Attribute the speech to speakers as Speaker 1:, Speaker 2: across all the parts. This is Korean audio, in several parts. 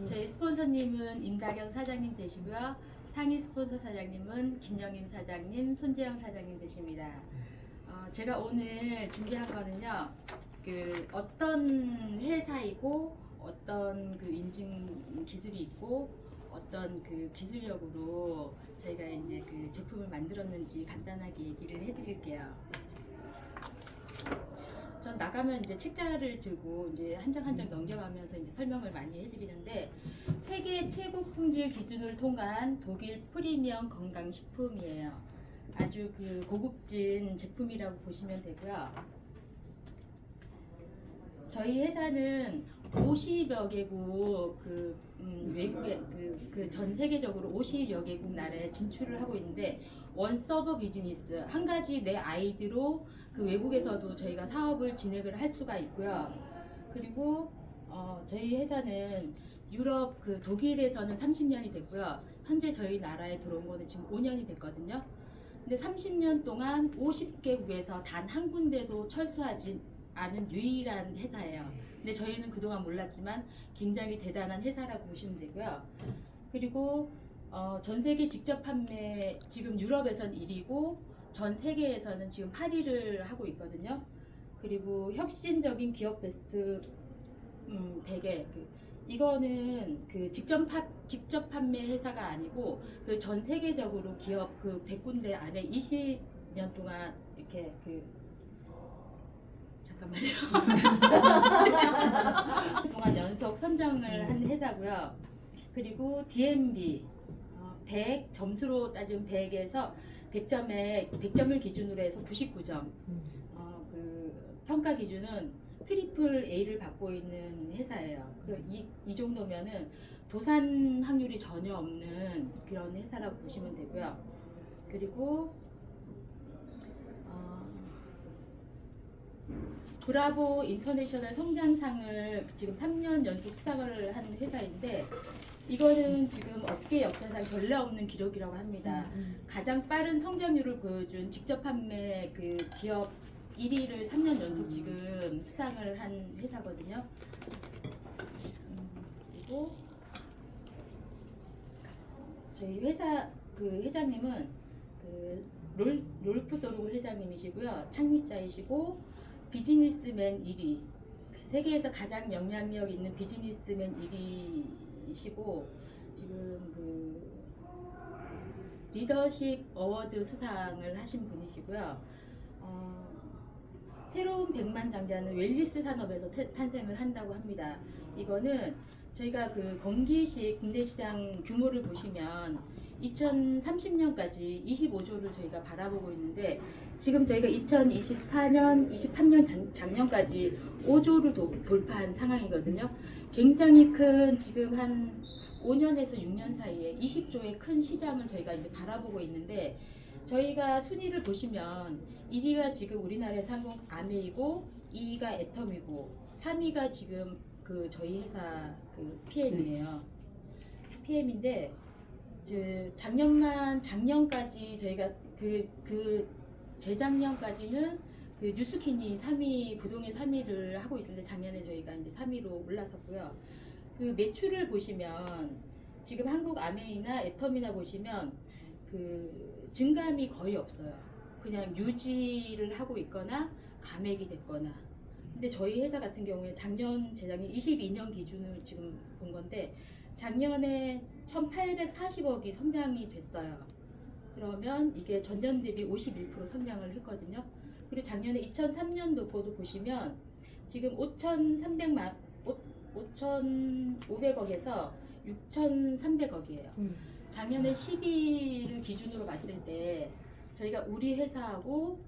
Speaker 1: 저희 스폰서님은 임다경 사장님 되시고요. 상위 스폰서 사장님은 김영임 사장님, 손재영 사장님 되십니다. 제가 오늘 준비한 거는요. 그 어떤 회사이고 어떤 그 인증 기술이 있고 어떤 그 기술력으로 저희가 이제 그 제품을 만들었는지 간단하게 얘기를 해드릴게요. 전 나가면 이제 책자를 들고 이제 한 장 한 장 넘겨가면서 이제 설명을 많이 해드리는데 세계 최고 품질 기준을 통과한 독일 프리미엄 건강식품이에요. 아주 그 고급진 제품이라고 보시면 되고요. 저희 회사는 50여 개국 외국에 전 세계적으로 50여 개국 나라에 진출을 하고 있는데 원 서버 비즈니스 한 가지 내 아이디로 그 외국에서도 저희가 사업을 진행을 할 수가 있고요. 그리고 저희 회사는 유럽 그 독일에서는 30년이 됐고요. 현재 저희 나라에 들어온 거는 지금 5년이 됐거든요. 근데 30년 동안 50개국에서 단 한 군데도 철수하지 않은 유일한 회사예요. 근데 저희는 그동안 몰랐지만 굉장히 대단한 회사라고 보시면 되고요. 그리고 전 세계 직접 판매 지금 유럽에선 1위고 전 세계에서는 지금 8위를 하고 있거든요. 그리고 혁신적인 기업 베스트 100에 이거는 그 직접 판매 회사가 아니고 그 전 세계적으로 기업 그 100군데 안에 20년 동안 이렇게 동안 연속 선정을 한 회사고요. 그리고 DMB 100 점수로 따지면 100에서 100점을 기준으로 해서 99점. 그 평가 기준은 트리플 A를 받고 있는 회사예요. 그리고 이 정도면은 도산 확률이 전혀 없는 그런 회사라고 보시면 되고요. 그리고 브라보 인터내셔널 성장상을 지금 3년 연속 수상을 한 회사인데 이거는 지금 업계 역사상 전례 없는 기록이라고 합니다. 가장 빠른 성장률을 보여준 직접 판매 그 기업 1위를 3년 연속 지금 수상을 한 회사거든요. 그리고 저희 회사 그 회장님은 그 롤프 소르고 회장님이시고요. 창립자이시고 비즈니스맨 1위, 세계에서 가장 영향력 있는 비즈니스맨 1위시고 지금 그 리더십 어워드 수상을 하신 분이시고요. 새로운 백만장자는 웰리스 산업에서 탄생을 한다고 합니다. 이거는 저희가 그 건기식 군대 시장 규모를 보시면 2030년까지 25조를 저희가 바라보고 있는데 지금 저희가 2024년, 23년 작년까지 5조를 돌파한 상황이거든요. 굉장히 큰 지금 한 5년에서 6년 사이에 20조의 큰 시장을 저희가 이제 바라보고 있는데 저희가 순위를 보시면 1위가 지금 우리나라의 한국 아메이고 2위가 애텀이고 3위가 지금 그 저희 회사 그 PM이에요. PM인데 작년까지 저희가 재작년까지는 그 뉴스킨이 3위 부동의 3위를 하고 있었는데 작년에 저희가 이제 3위로 올라섰고요. 그 매출을 보시면 지금 한국 아메이나 애텀이나 보시면 그 증감이 거의 없어요. 그냥 유지를 하고 있거나 감액이 됐거나. 근데 저희 회사 같은 경우에 재작년 22년 기준을 지금 본 건데 작년에 1,840억이 성장이 됐어요. 그러면 이게 전년 대비 51% 성장을 했거든요. 그리고 작년에 2003년도 거도 보시면 지금 5,500억에서 6,300억이에요. 작년에 10위를 기준으로 봤을 때 저희가 우리 회사하고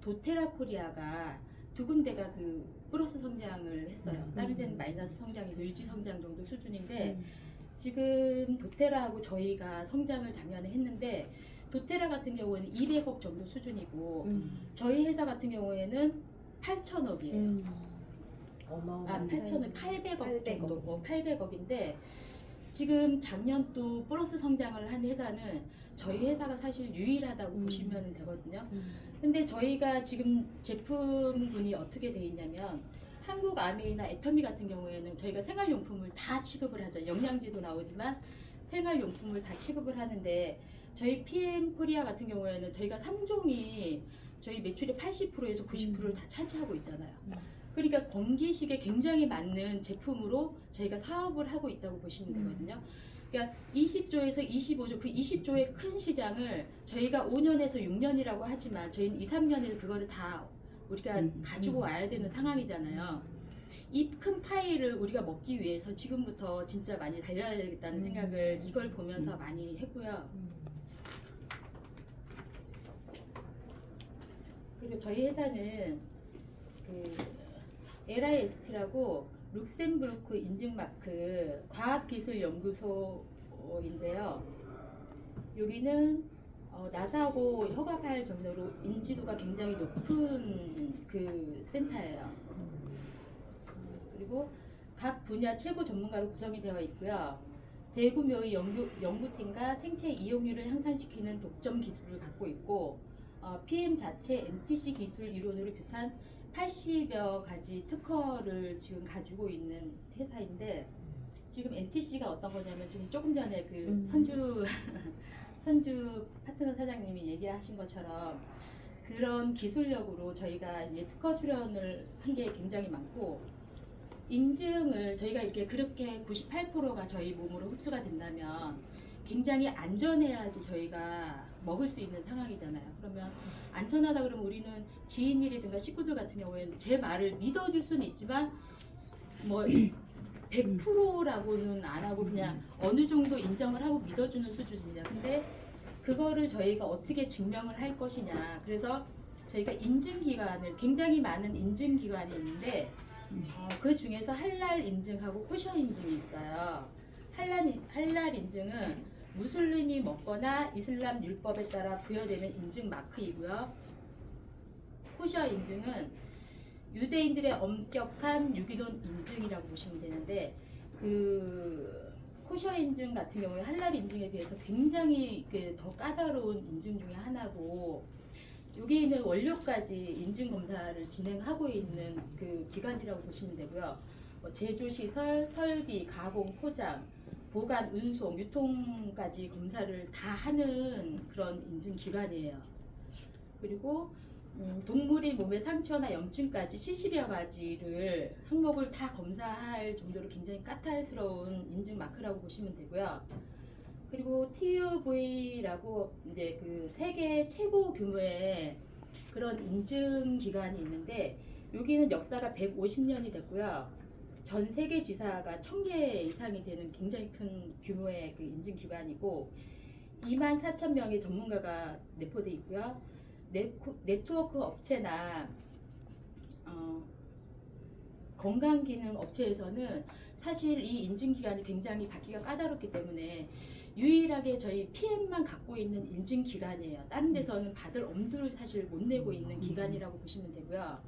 Speaker 1: 도테라 코리아가 두 군데가 그 플러스 성장을 했어요. 다른 데는 마이너스 성장에서 유지 성장 정도 수준인데 지금 도테라하고 저희가 성장을 작년에 했는데 도테라 같은 경우에는 200억 정도 수준이고 저희 회사 같은 경우에는 8천억이에요. 800억 정도, 800억인데 지금 작년 또 플러스 성장을 한 회사는 저희 회사가 사실 유일하다고 보시면 되거든요. 근데 저희가 지금 제품군이 어떻게 돼 있냐면 한국 아메이나 애터미 같은 경우에는 저희가 생활용품을 다 취급을 하죠. 영양제도 나오지만 생활용품을 다 취급을 하는데 저희 PM 코리아 같은 경우에는 저희가 3종이 저희 매출의 80%에서 90%를 다 차지하고 있잖아요. 그러니까 건기식에 굉장히 맞는 제품으로 저희가 사업을 하고 있다고 보시면 되거든요. 그러니까 20조에서 25조, 그 20조의 큰 시장을 저희가 5년에서 6년이라고 하지만 저희는 2, 3년에 그거를 다 우리가 가지고 와야 되는 상황이잖아요. 이 큰 파이를 우리가 먹기 위해서 지금부터 진짜 많이 달려야 되겠다는 생각을 이걸 보면서 많이 했고요. 그리고 저희 회사는 그 LIST라고 룩셈부르크 인증마크 과학기술연구소인데요. 여기는 나사하고 협업할 정도로 인지도가 굉장히 높은 그 센터예요. 그리고 각 분야 최고 전문가로 구성이 되어 있고요. 대규모의 연구팀과 생체 이용률을 향상시키는 독점 기술을 갖고 있고 PM 자체 NTC 기술 이론으로 비롯한 80여 가지 특허를 지금 가지고 있는 회사인데 지금 NTC가 어떤 거냐면 지금 조금 전에 그 선주 파트너 사장님이 얘기하신 것처럼 그런 기술력으로 저희가 이제 특허 출연을 한 게 굉장히 많고 인증을 저희가 이렇게 그렇게 98%가 저희 몸으로 흡수가 된다면 굉장히 안전해야지 저희가 먹을 수 있는 상황이잖아요. 그러면 안전하다 그러면 우리는 지인이라든가 식구들 같은 경우에는 제 말을 믿어줄 수는 있지만 뭐 100%라고는 안 하고 그냥 어느 정도 인정을 하고 믿어주는 수준이냐. 근데 그거를 저희가 어떻게 증명을 할 것이냐. 그래서 저희가 인증기관을 굉장히 많은 인증기관이 있는데 그 중에서 할랄 인증하고 코셔 인증이 있어요. 할랄 인증은 무슬림이 먹거나 이슬람 율법에 따라 부여되는 인증 마크이고요. 코셔 인증은 유대인들의 엄격한 유기돈 인증이라고 보시면 되는데 그 코셔 인증 같은 경우에 할랄 인증에 비해서 굉장히 더 까다로운 인증 중에 하나고 여기는 원료까지 인증 검사를 진행하고 있는 그 기관이라고 보시면 되고요. 제조 시설, 설비, 가공, 포장, 보관, 운송, 유통까지 검사를 다 하는 그런 인증 기관이에요. 그리고 동물이 몸에 상처나 염증까지 70여 가지를 항목을 다 검사할 정도로 굉장히 까탈스러운 인증 마크라고 보시면 되고요. 그리고 TUV라고 이제 그 세계 최고 규모의 그런 인증 기관이 있는데 여기는 역사가 150년이 됐고요. 전 세계 지사가 1000개 이상이 되는 굉장히 큰 규모의 그 인증 기관이고 24,000명의 전문가가 내포돼 있고요. 네트워크 업체나 건강기능 업체에서는 사실 이 인증기관이 굉장히 받기가 까다롭기 때문에 유일하게 저희 PM만 갖고 있는 인증기관이에요. 다른 데서는 받을 엄두를 사실 못 내고 있는 기관이라고 보시면 되고요.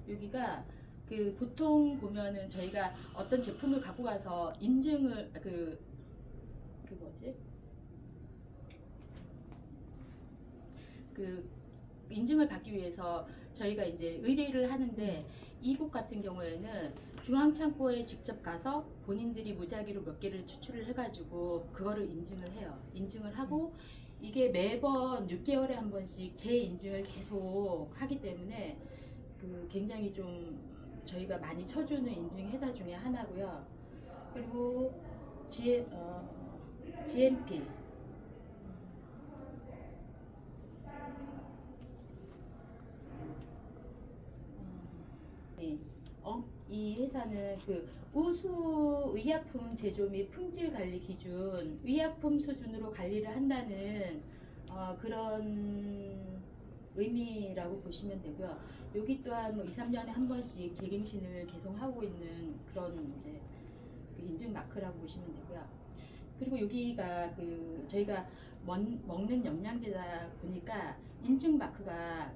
Speaker 1: 여기가 그 보통 보면은 저희가 어떤 제품을 갖고 가서 인증을 그 인증을 받기 위해서 저희가 이제 의뢰를 하는데 이곳 같은 경우에는 중앙창고에 직접 가서 본인들이 무작위로 몇 개를 추출을 해가지고 그거를 인증을 해요. 인증을 하고 이게 매번 6개월에 한 번씩 재인증을 계속 하기 때문에 그 굉장히 좀 저희가 많이 쳐주는 인증 회사 중에 하나고요. 그리고 GMP 이 회사는 그 우수 의약품 제조 및 품질 관리 기준 의약품 수준으로 관리를 한다는 그런 의미라고 보시면 되고요. 여기 또한 뭐 2, 3년에 한 번씩 재갱신을 계속 하고 있는 그런 이제 그 인증 마크라고 보시면 되고요. 그리고 여기가 그 저희가 먹는 영양제다 보니까 인증 마크가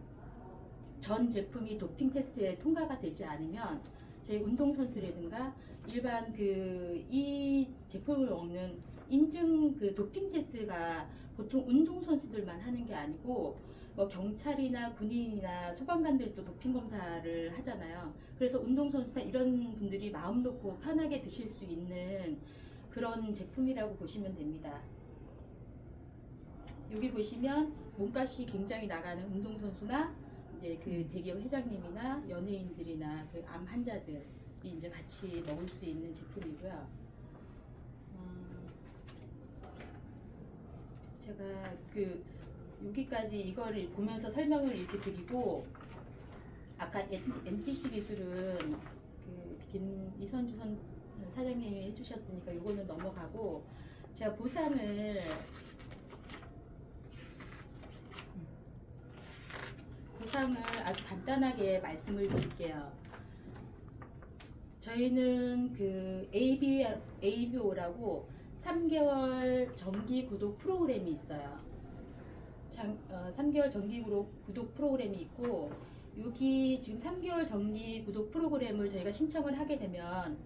Speaker 1: 전 제품이 도핑 테스트에 통과가 되지 않으면 저희 운동선수라든가 일반 이 제품을 먹는 인증 그 도핑 테스트가 보통 운동선수들만 하는 게 아니고 뭐 경찰이나 군인이나 소방관들도 도핑 검사를 하잖아요. 그래서 운동선수나 이런 분들이 마음 놓고 편하게 드실 수 있는 그런 제품이라고 보시면 됩니다. 여기 보시면 몸값이 굉장히 나가는 운동선수나 이제 그 대기업 회장님이나 연예인들이나 그 암 환자들이 이제 같이 먹을 수 있는 제품이고요. 제가 그 여기까지 이거를 보면서 설명을 이렇게 드리고, 아까 NTC 기술은 그 이선주 사장님이 해주셨으니까 이거는 넘어가고, 제가 보상을 아주 간단하게 말씀을 드릴게요. 저희는 그 ABO라고 3개월 정기 구독 프로그램이 있어요. 3개월 정기 구독 프로그램이 있고, 여기 지금 3개월 정기 구독 프로그램을 저희가 신청을 하게 되면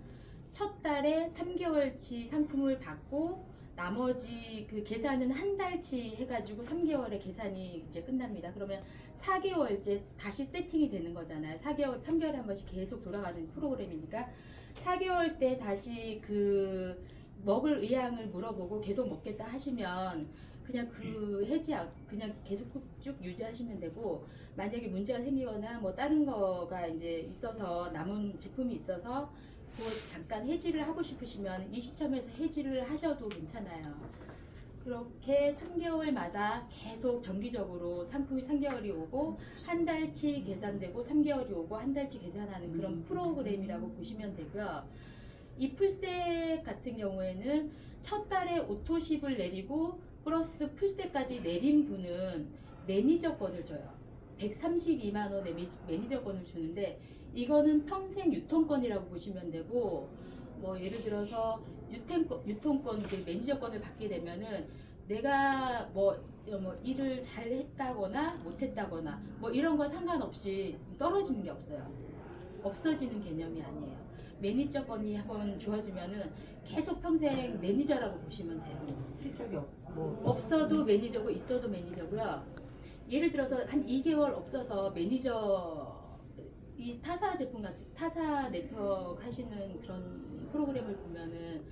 Speaker 1: 첫 달에 3개월치 상품을 받고, 나머지 그 계산은 한 달치 해가지고 3개월의 계산이 이제 끝납니다. 그러면 4개월째 다시 세팅이 되는 거잖아요. 3개월에 한 번씩 계속 돌아가는 프로그램이니까 4개월 때 다시 그 먹을 의향을 물어보고 계속 먹겠다 하시면 그냥 그 그냥 계속 쭉 유지하시면 되고, 만약에 문제가 생기거나 뭐 다른 거가 이제 있어서 남은 제품이 있어서 그 잠깐 해지를 하고 싶으시면 이 시점에서 해지를 하셔도 괜찮아요. 그렇게 3개월마다 계속 정기적으로 상품이 3개월이 오고 한 달치 계산되고 3개월이 오고 한 달치 계산하는 그런 프로그램이라고 보시면 되고요. 이 풀셋 같은 경우에는 첫 달에 오토십을 내리고 플러스 풀셋까지 내린 분은 매니저권을 줘요. 132만 원의 매니저권을 주는데, 이거는 평생 유통권이라고 보시면 되고, 뭐 예를 들어서 유통권 그 매니저권을 받게 되면은 내가 뭐 일을 잘 했다거나 못했다거나 뭐 이런 거 상관없이 떨어지는 게 없어요. 없어지는 개념이 아니에요. 매니저권이 한번 주어지면은 계속 평생 매니저라고 보시면 돼요.
Speaker 2: 실적이
Speaker 1: 없어도 매니저고 있어도 매니저고요. 예를 들어서 한 2개월 없어서 매니저, 이 타사 제품 같은 타사 네트워크 하시는 그런 프로그램을 보면은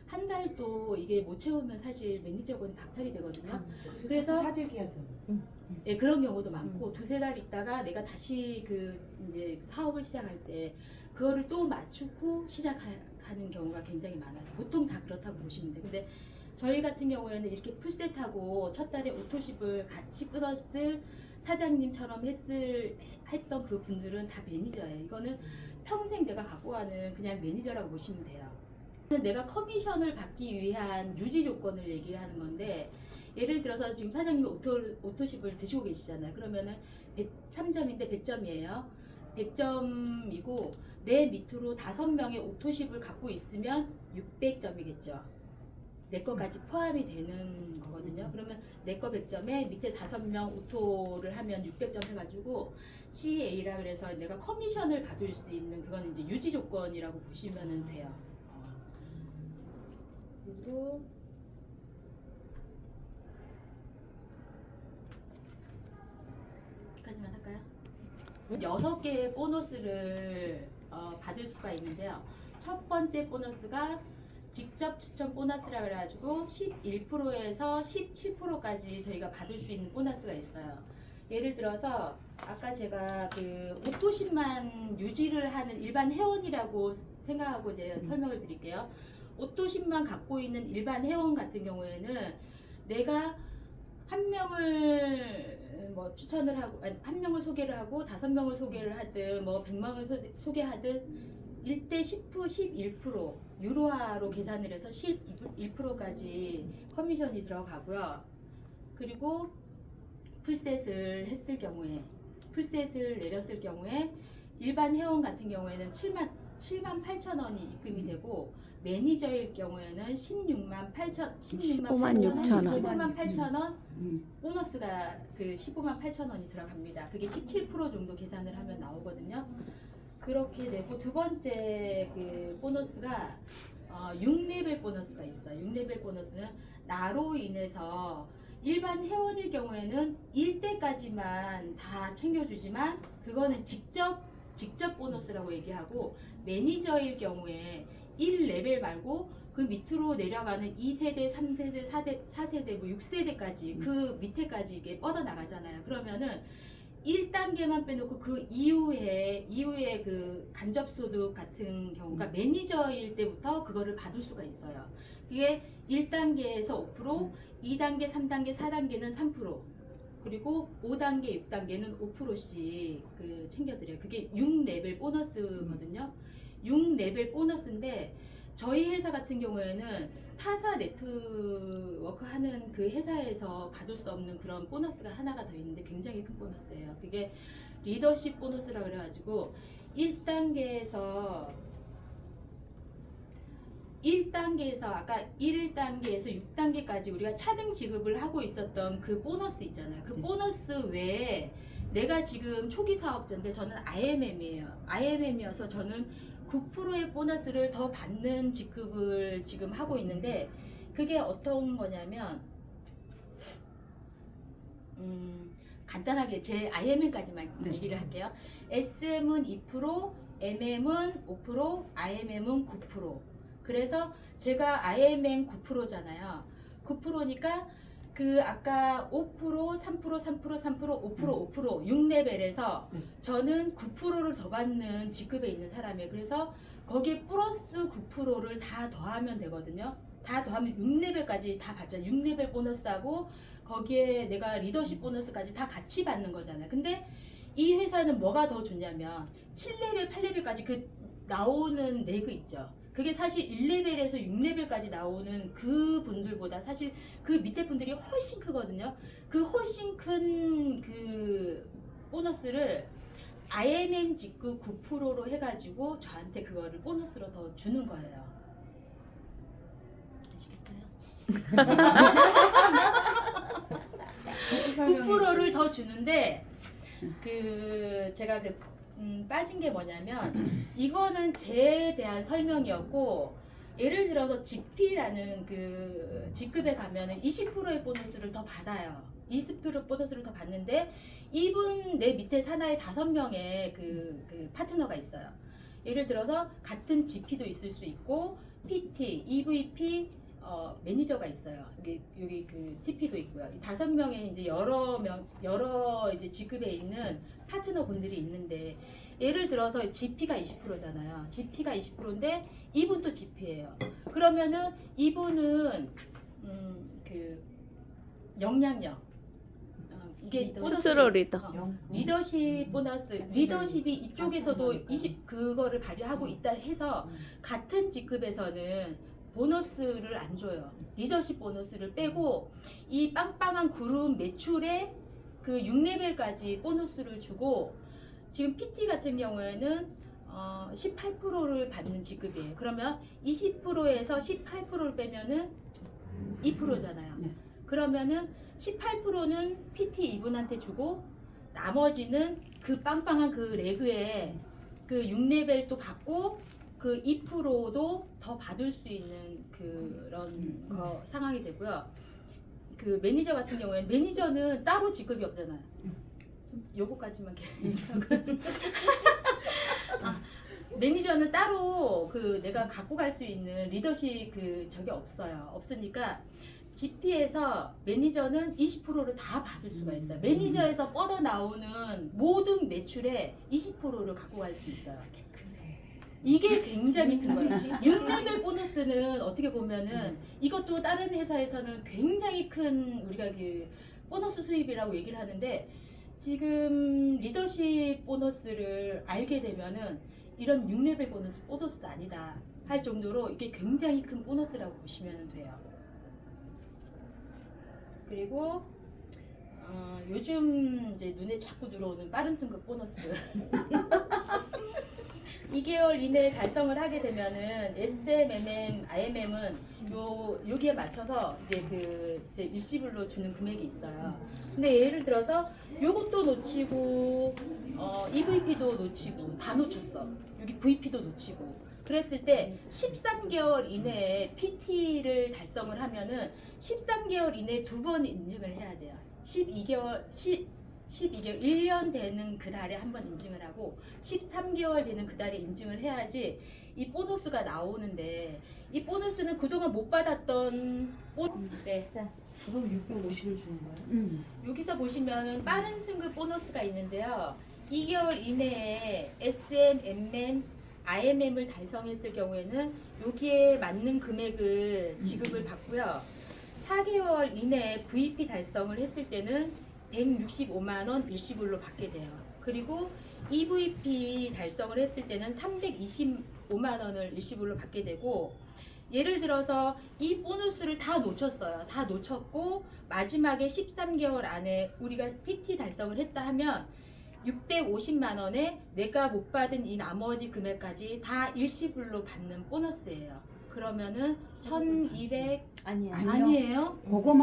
Speaker 1: 한 달도 이게 못 채우면 사실 매니저권 박탈이 되거든요. 그래서
Speaker 2: 사재기하죠.
Speaker 1: 예, 그런 경우도 많고 두세 달 있다가 내가 다시 그 이제 사업을 시작할 때 그거를 또 맞추고 시작하는 경우가 굉장히 많아요. 보통 다 그렇다고 보시면 돼요. 근데 저희 같은 경우에는 이렇게 풀셋하고 첫 달에 오토십을 같이 끊었을 사장님처럼 했던 그 분들은 다 매니저예요. 이거는 평생 내가 갖고 가는 그냥 매니저라고 보시면 돼요. 내가 커미션을 받기 위한 유지 조건을 얘기하는 건데, 예를 들어서 지금 사장님이 오토십을 드시고 계시잖아요. 그러면은 103점인데 100점이에요. 100점이고 내 밑으로 5명의 오토십을 갖고 있으면 600점이겠죠. 내 거까지 포함이 되는 거거든요. 그러면 내 거 100점에 밑에 5명 오토를 하면 600점 해가지고 CA라 그래서 내가 커미션을 받을 수 있는, 그건 이제 유지 조건이라고 보시면 돼요. 그리고 여기까지만 할까요? 6개의 보너스를 받을 수가 있는데요. 첫 번째 보너스가 직접 추천 보너스라 그래가지고 11%에서 17%까지 저희가 받을 수 있는 보너스가 있어요. 예를 들어서 아까 제가 그 오토십만 유지를 하는 일반 회원이라고 생각하고 이제 설명을 드릴게요. 오토십만 갖고 있는 일반 회원 같은 경우에는 내가 한 명을 뭐 추천을 하고, 아니, 한 명을 소개를 하고 5명을 소개를 하든 뭐 100명을 소개하든 1대 10%, 11% 유로화로 계산을 해서 11%까지 커미션이 들어가고요. 그리고 풀셋을 했을 경우에, 풀셋을 내렸을 경우에 일반 회원 같은 경우에는 7만 8천 원이 입금이 되고, 매니저일 경우에는 15만 8천 원 보너스가 그 15만 8천 원이 들어갑니다. 그게 17% 정도 계산을 하면 나오거든요. 그렇게 되고, 두 번째 그 보너스가 6레벨 보너스가 있어요. 6레벨 보너스는 나로 인해서 일반 회원일 경우에는 1대까지만 다 챙겨주지만 그거는 직접 보너스라고 얘기하고, 매니저일 경우에 1레벨 말고 그 밑으로 내려가는 2세대, 3세대, 4세대, 뭐 6세대까지 그 밑에까지 이게 뻗어 나가잖아요. 그러면은 1단계만 빼놓고 그 이후에 그 간접소득 같은 경우가 매니저일 때부터 그거를 받을 수가 있어요. 그게 1단계에서 5%, 2단계, 3단계, 4단계는 3%, 그리고 5단계, 6단계는 5%씩 그 챙겨드려요. 그게 6레벨 보너스거든요. 6레벨 보너스인데 저희 회사 같은 경우에는 타사 네트워크 하는 그 회사에서 받을 수 없는 그런 보너스가 하나가 더 있는데 굉장히 큰 보너스예요. 그게 리더십 보너스라 그래가지고 1단계에서 아까 1단계에서 6단계까지 우리가 차등 지급을 하고 있었던 그 보너스 있잖아요. 그 보너스 외에 내가 지금 초기 사업자인데 저는 IMM이에요. IMM이어서 저는 9%의 보너스를 더 받는 지급을 지금 하고 있는데, 그게 어떤 거냐면 간단하게 제 IMM까지만 얘기를 할게요. SM은 2%, MM은 5%, IMM은 9%. 그래서 제가 IMM 9%잖아요. 9%니까 그 아까 5%, 3%, 3%, 3%, 5%, 5%, 6레벨에서 저는 9%를 더 받는 직급에 있는 사람이에요. 그래서 거기에 플러스 9%를 다 더하면 되거든요. 다 더하면 6레벨까지 다 받잖아요. 6레벨 보너스하고 거기에 내가 리더십 보너스까지 다 같이 받는 거잖아요. 근데 이 회사는 뭐가 더 좋냐면 7레벨, 8레벨까지 그 나오는 레그 있죠. 그게 사실 1레벨에서 6레벨까지 나오는 그 분들보다 사실 그 밑에 분들이 훨씬 크거든요. 그 훨씬 큰 그 보너스를 IMM 직급 9%로 해가지고 저한테 그거를 보너스로 더 주는 거예요. 아시겠어요? 9%를 더 주는데 그 제가 그 빠진 게 뭐냐면 이거는 제에 대한 설명이었고, 예를 들어서 GP라는 그 직급에 가면은 20%의 보너스를 더 받아요. 20% 보너스를 더 받는데 이분 내 밑에 산하에 5명의 그 파트너가 있어요. 예를 들어서 같은 GP도 있을 수 있고 PT, EVP, 매니저가 있어요. 여기 그 TP도 있고요. 이 5명의 이제 여러 이제 직급에 있는 파트너 분들이 있는데, 예를 들어서 GP가 20%잖아요. GP가 20%인데 이분도 GP예요. 그러면은 이분은 그 영향력, 이게
Speaker 2: 스스로 리더.
Speaker 1: 리더십 보너스, 리더십이 이쪽에서도 그거를 발휘하고 있다 해서 같은 직급에서는 보너스를 안 줘요. 리더십 보너스를 빼고 이 빵빵한 그룹 매출에 그 6레벨까지 보너스를 주고, 지금 PT 같은 경우에는 18%를 받는 직급이에요. 그러면 20%에서 18%를 빼면은 2%잖아요. 그러면은 18%는 PT 이분한테 주고 나머지는 그 빵빵한 그 레그에 그 6레벨도 받고 그 2%도 더 받을 수 있는 그런 상황이 되고요. 그 매니저 같은 경우에는 매니저는 따로 직급이 없잖아요. 요거까지만 얘기하고 매니저는 따로 그 내가 갖고 갈 수 있는 리더십 그 저게 없어요. 없으니까 GP에서 매니저는 20%를 다 받을 수가 있어요. 매니저에서 뻗어 나오는 모든 매출의 20%를 갖고 갈 수 있어요. 이게 굉장히 큰 거예요. 6레벨 보너스는 어떻게 보면은 이것도 다른 회사에서는 굉장히 큰 우리가 그 보너스 수입이라고 얘기를 하는데, 지금 리더십 보너스를 알게 되면은 이런 6레벨 보너스도 아니다 할 정도로 이게 굉장히 큰 보너스라고 보시면 돼요. 그리고 요즘 이제 눈에 자꾸 들어오는 빠른 승급 보너스 2개월 이내에 달성을 하게 되면은 SMMM, IMM은 여기에 맞춰서 이제 일시불로 주는 금액이 있어요. 근데 예를 들어서 요것도 놓치고 EVP도 놓치고 다 놓쳤어. 여기 VP도 놓치고 그랬을 때 13개월 이내에 PT를 달성을 하면은 13개월 이내에 2번 인증을 해야 돼요. 12개월 1년 되는 그 달에 한 번 인증을 하고 13개월 되는 그 달에 인증을 해야지 이 보너스가 나오는데, 이 보너스는 그동안 못 받았던 네. 자,
Speaker 2: 그럼 650을 주는 거예요?
Speaker 1: 여기서 보시면 빠른 승급 보너스가 있는데요. 2개월 이내에 SM, MM, IMM을 달성했을 경우에는 여기에 맞는 금액을 지급을 받고요. 4개월 이내에 VP 달성을 했을 때는 165만 원 일시불로 받게 돼요. 그리고 EVP 달성을 했을 때는 325만 원을 일시불로 받게 되고, 예를 들어서 이 보너스를 다 놓쳤어요. 다 놓쳤고 마지막에 13개월 안에 우리가 PT 달성을 했다 하면 650만 원에 내가 못 받은 이 나머지 금액까지 다 일시불로 받는 보너스예요. 그러면은 1200
Speaker 2: 아니에요.
Speaker 1: 아니에요?
Speaker 3: 그거